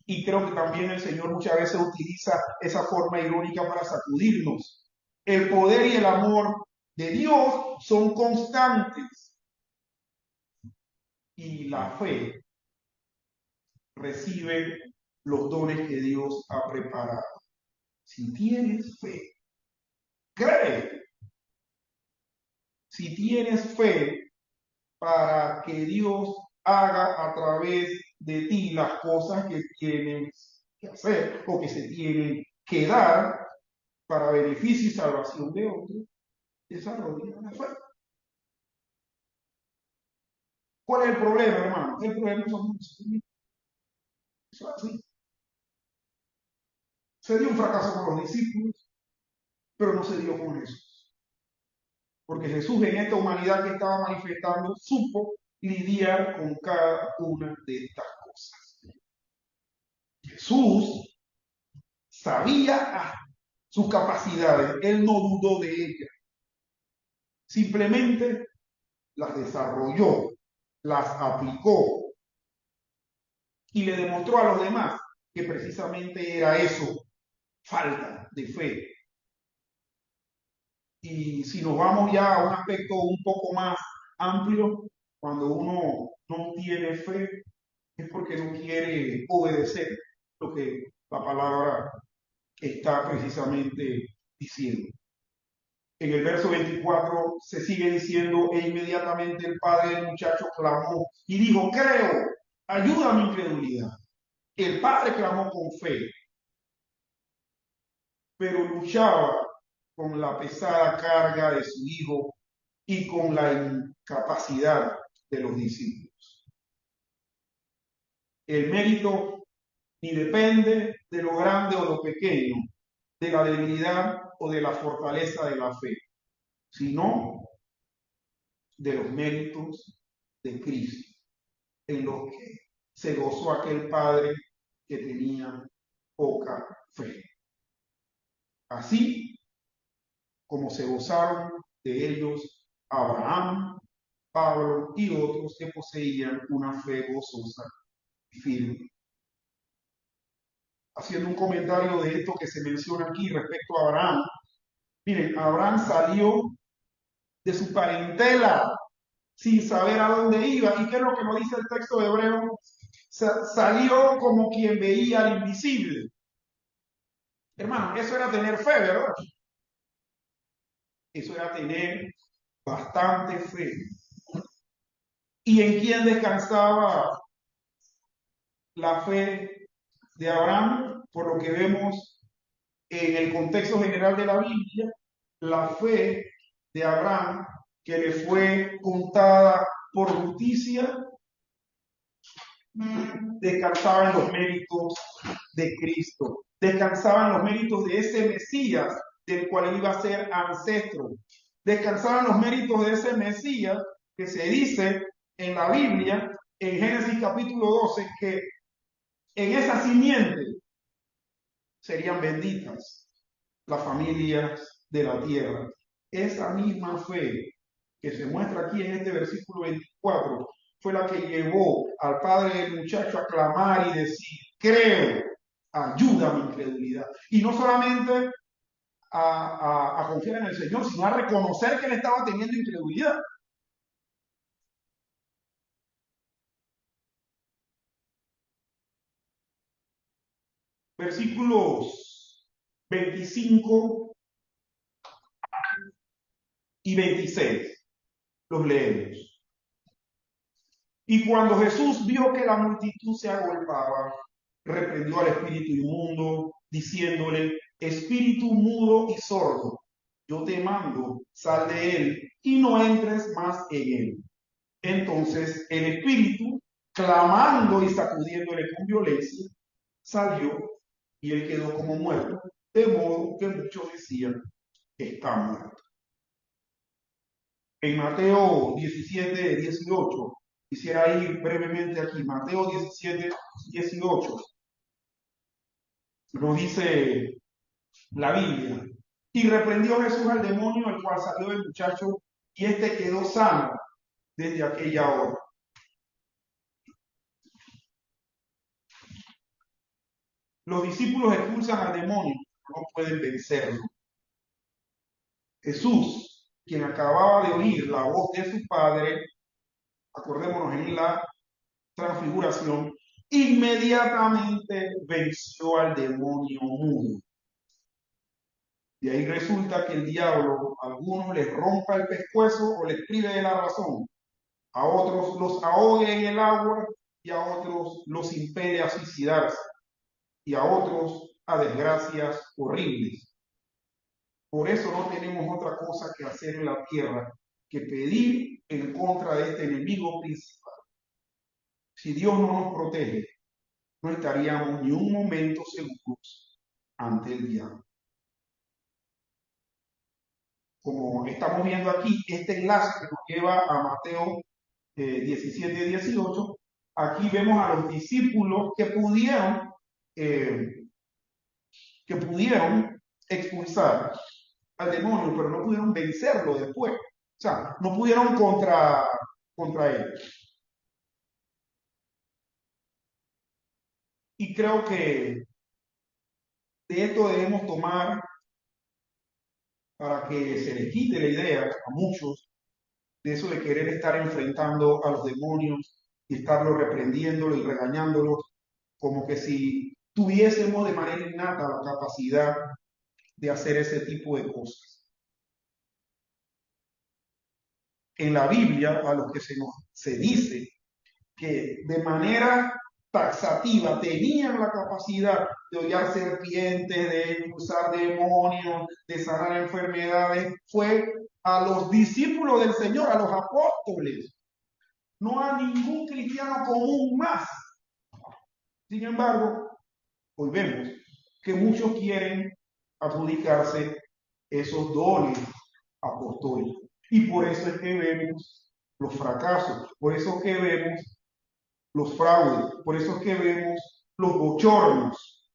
Y creo que también el Señor muchas veces utiliza esa forma irónica para sacudirnos. El poder y el amor de Dios son constantes. Y la fe recibe los dones que Dios ha preparado. Si tienes fe, cree. Si tienes fe para que Dios haga a través de ti las cosas que tienes que hacer o que se tienen que dar para beneficio y salvación de otros, desarrolla la fe. ¿Cuál es el problema, hermano? El problema son nosotros mismos. Eso es así. Se dio un fracaso con los discípulos, pero no se dio con Jesús. Porque Jesús en esta humanidad que estaba manifestando supo lidiar con cada una de estas cosas. Jesús sabía sus capacidades, él no dudó de ellas, simplemente las desarrolló, las aplicó y le demostró a los demás que precisamente era eso, falta de fe. Y si nos vamos ya a un aspecto un poco más amplio, cuando uno no tiene fe, es porque no quiere obedecer lo que la palabra está precisamente diciendo. En el verso 24 se sigue diciendo, e inmediatamente el padre del muchacho clamó y dijo, creo, ayuda a mi incredulidad. El padre clamó con fe, pero luchaba con la pesada carga de su hijo y con la incapacidad de los discípulos. El mérito ni depende de lo grande o lo pequeño, de la debilidad o de la fortaleza de la fe, sino de los méritos de Cristo, en los que se gozó aquel padre que tenía poca fe. Así como se gozaron de ellos Abraham, Pablo y otros que poseían una fe gozosa y firme. Haciendo un comentario de esto que se menciona aquí respecto a Abraham. Miren, Abraham salió de su parentela sin saber a dónde iba. ¿Y qué es lo que nos dice el texto de Hebreo? Salió como quien veía al invisible. Hermano, eso era tener fe, ¿verdad? Eso era tener bastante fe. ¿Y en quién descansaba la fe de Abraham, por lo que vemos en el contexto general de la Biblia, la fe de Abraham, que le fue contada por justicia, descansaba en los méritos de Cristo, descansaba en los méritos de ese Mesías del cual iba a ser ancestro, descansaba en los méritos de ese Mesías que se dice en la Biblia, en Génesis capítulo 12, que en esa simiente serían benditas las familias de la tierra. Esa misma fe que se muestra aquí en este versículo 24 fue la que llevó al padre del muchacho a clamar y decir, creo, ayuda a mi incredulidad. Y no solamente a confiar en el Señor, sino a reconocer que él estaba teniendo incredulidad. Versículos 25 y 26 los leemos. Y cuando Jesús vio que la multitud se agolpaba, reprendió al espíritu inmundo, diciéndole, espíritu mudo y sordo, yo te mando, sal de él y no entres más en él. Entonces el espíritu, clamando y sacudiéndole con violencia, salió y él quedó como muerto, de modo que muchos decían, está muerto. En Mateo 17, 18, quisiera ir brevemente aquí, Mateo 17, 18, nos dice la Biblia, y reprendió Jesús al demonio, el cual salió del muchacho, y éste quedó sano desde aquella hora. Los discípulos expulsan al demonio, no pueden vencerlo. Jesús, quien acababa de oír la voz de su Padre, acordémonos en la transfiguración, inmediatamente venció al demonio mudo. Y ahí resulta que el diablo a algunos les rompa el pescuezo o les prive de la razón, a otros los ahogue en el agua y a otros los impele a suicidarse y a otros a desgracias horribles. Por eso no tenemos otra cosa que hacer en la tierra que pedir en contra de este enemigo principal. Si Dios no nos protege, no estaríamos ni un momento seguros ante el diablo. Como estamos viendo aquí, este enlace que nos lleva a Mateo 17, 18, aquí vemos a los discípulos eh, que pudieron expulsar al demonio, pero no pudieron vencerlo después. O sea, no pudieron contra él. Y creo que de esto debemos tomar para que se les quite la idea a muchos de eso de querer estar enfrentando a los demonios y estarlos reprendiéndolos y regañándolos, como que si tuviésemos de manera innata la capacidad de hacer ese tipo de cosas. En la Biblia, a los que se dice que de manera taxativa tenían la capacidad de hollar serpientes, de expulsar demonios, de sanar enfermedades, fue a los discípulos del Señor, a los apóstoles, no a ningún cristiano común más. Sin embargo, hoy vemos que muchos quieren adjudicarse esos dones apostólicos. Y por eso es que vemos los fracasos, por eso es que vemos los fraudes, por eso es que vemos los bochornos.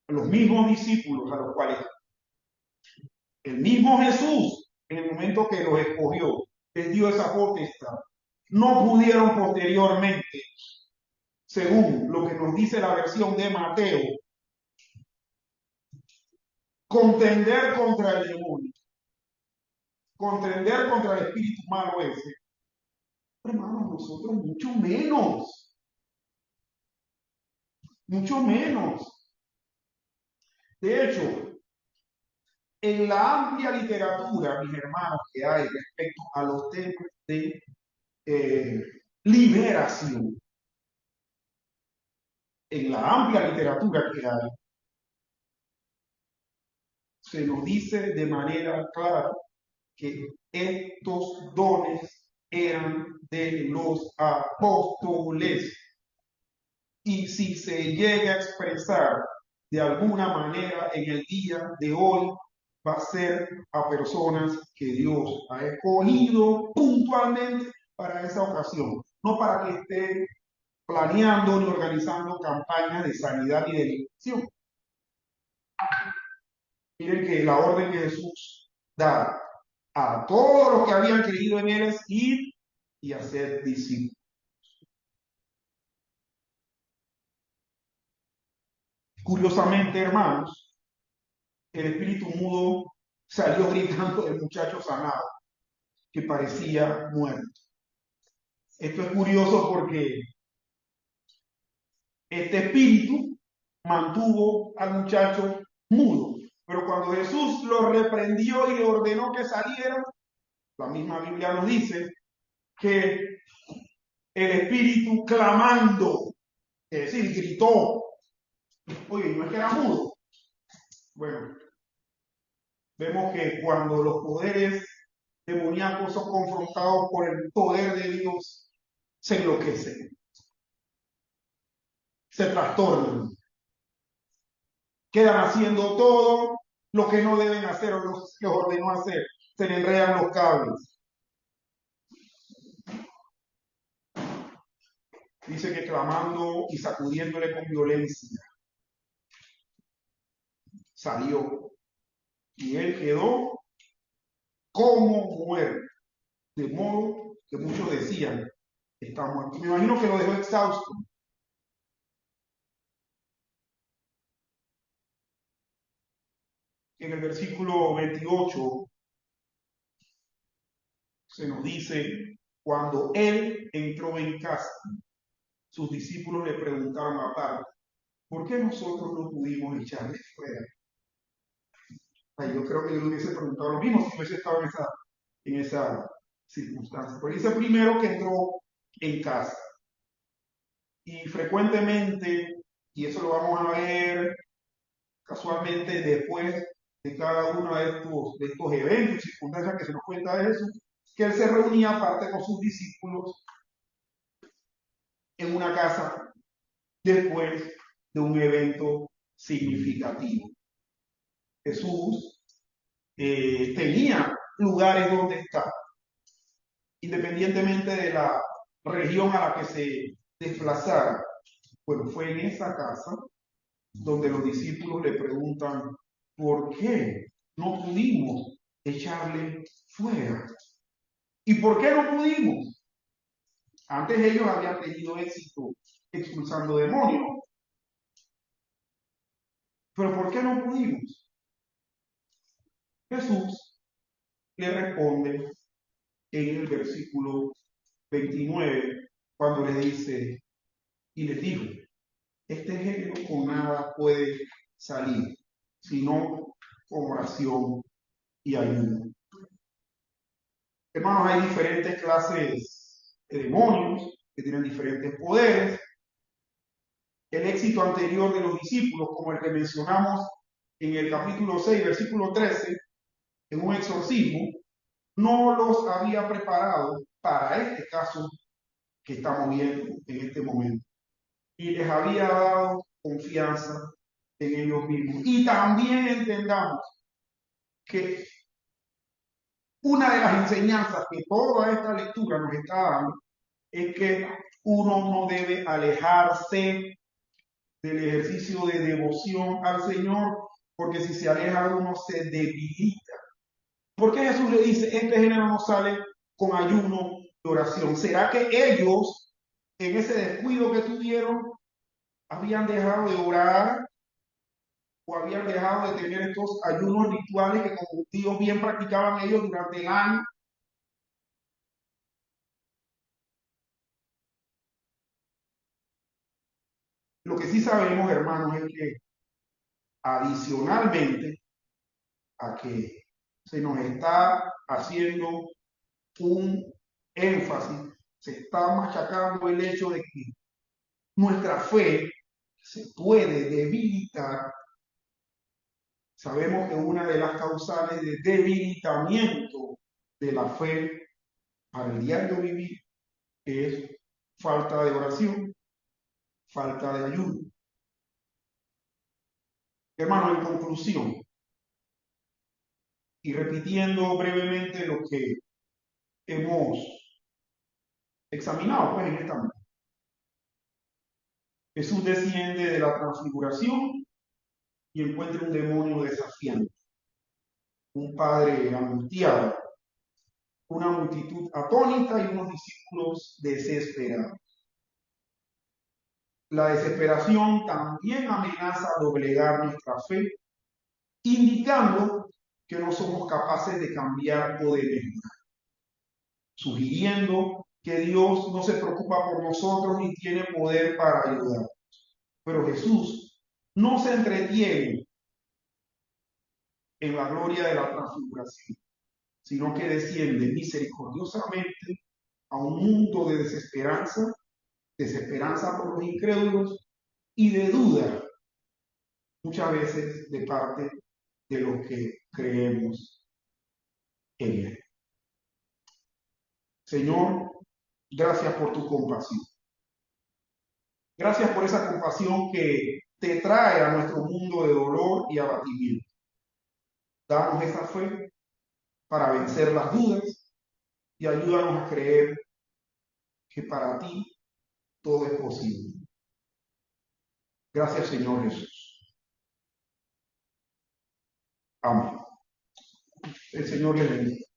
Los mismos discípulos a los cuales el mismo Jesús, en el momento que los escogió, les dio esa potestad, no pudieron posteriormente, según lo que nos dice la versión de Mateo, contender contra el demonio, contender contra el espíritu malo ese. Pero hermanos, nosotros mucho menos, mucho menos. De hecho, en la amplia literatura, mis hermanos, que hay respecto a los temas de liberación, en la amplia literatura que hay, se nos dice de manera clara que estos dones eran de los apóstoles. Y si se llega a expresar de alguna manera en el día de hoy, va a ser a personas que Dios ha escogido puntualmente para esa ocasión, no para que estén planeando ni organizando campañas de sanidad y de liberación. Miren que la orden que Jesús da a todos los que habían creído en él es ir y hacer discípulos. Curiosamente, hermanos, el espíritu mudo salió gritando del muchacho sanado, que parecía muerto. Esto es curioso porque este espíritu mantuvo al muchacho mudo, pero cuando Jesús lo reprendió y le ordenó que saliera, la misma Biblia nos dice que el espíritu clamando, es decir, gritó. Oye, no es que era mudo. Bueno, vemos que cuando los poderes demoníacos son confrontados por el poder de Dios, se enloquecen, se trastornan, quedan haciendo todo lo que no deben hacer o lo que ordenó hacer, se le enredan los cables. Dice que clamando y sacudiéndole con violencia, salió y él quedó como muerto, de modo que muchos decían, está muerto. Me imagino que lo dejó exhausto. En el versículo 28 se nos dice, cuando él entró en casa, sus discípulos le preguntaron aparte, ¿por qué nosotros no pudimos echarle fuera? Ay, yo creo que yo hubiese preguntado lo mismo si hubiese estado en esa circunstancia. Pero dice primero que entró en casa. Y frecuentemente, y eso lo vamos a ver casualmente después de cada uno de estos eventos y circunstancias que se nos cuenta de Jesús, que él se reunía aparte con sus discípulos en una casa después de un evento significativo. Jesús tenía lugares donde estar, independientemente de la región a la que se desplazara. Bueno, fue en esa casa donde los discípulos le preguntan, ¿por qué no pudimos echarle fuera? ¿Y por qué no pudimos? Antes ellos habían tenido éxito expulsando demonios. ¿Pero por qué no pudimos? Jesús le responde en el versículo 29, cuando le dice, y les dijo, este género con nada puede salir, sino con oración y ayuno. Hermanos, hay diferentes clases de demonios que tienen diferentes poderes. El éxito anterior de los discípulos, como el que mencionamos en el capítulo 6, versículo 13, en un exorcismo, no los había preparado para este caso que estamos viendo en este momento. Y les había dado confianza en ellos mismos. Y también entendamos que una de las enseñanzas que toda esta lectura nos está dando es que uno no debe alejarse del ejercicio de devoción al Señor, porque si se aleja uno se debilita. ¿Por qué Jesús le dice, este género no sale con ayuno y oración? ¿Será que ellos, en ese descuido que tuvieron, habían dejado de orar o habían dejado de tener estos ayunos rituales que como judíos bien practicaban ellos durante el año? Lo que sí sabemos, hermanos, es que adicionalmente a que se nos está haciendo un énfasis, se está machacando el hecho de que nuestra fe se puede debilitar. Sabemos que una de las causales de debilitamiento de la fe para el diario vivir es falta de oración, falta de ayuda. Hermano, en conclusión, y repitiendo brevemente lo que hemos examinado pues, en esta mañana. Jesús desciende de la transfiguración y encuentra un demonio desafiante, un padre angustiado, una multitud atónita y unos discípulos desesperados. La desesperación también amenaza doblegar nuestra fe, indicando que no somos capaces de cambiar o de mejorar, sugiriendo que Dios no se preocupa por nosotros ni tiene poder para ayudar. Pero Jesús no se entretiene en la gloria de la transfiguración, sino que desciende misericordiosamente a un mundo de desesperanza, desesperanza por los incrédulos y de duda, muchas veces de parte de los que creemos en Él. Señor, gracias por tu compasión. Gracias por esa compasión que te trae a nuestro mundo de dolor y abatimiento. Danos esa fe para vencer las dudas y ayúdanos a creer que para ti todo es posible. Gracias, Señor Jesús. Amén. El Señor le bendiga.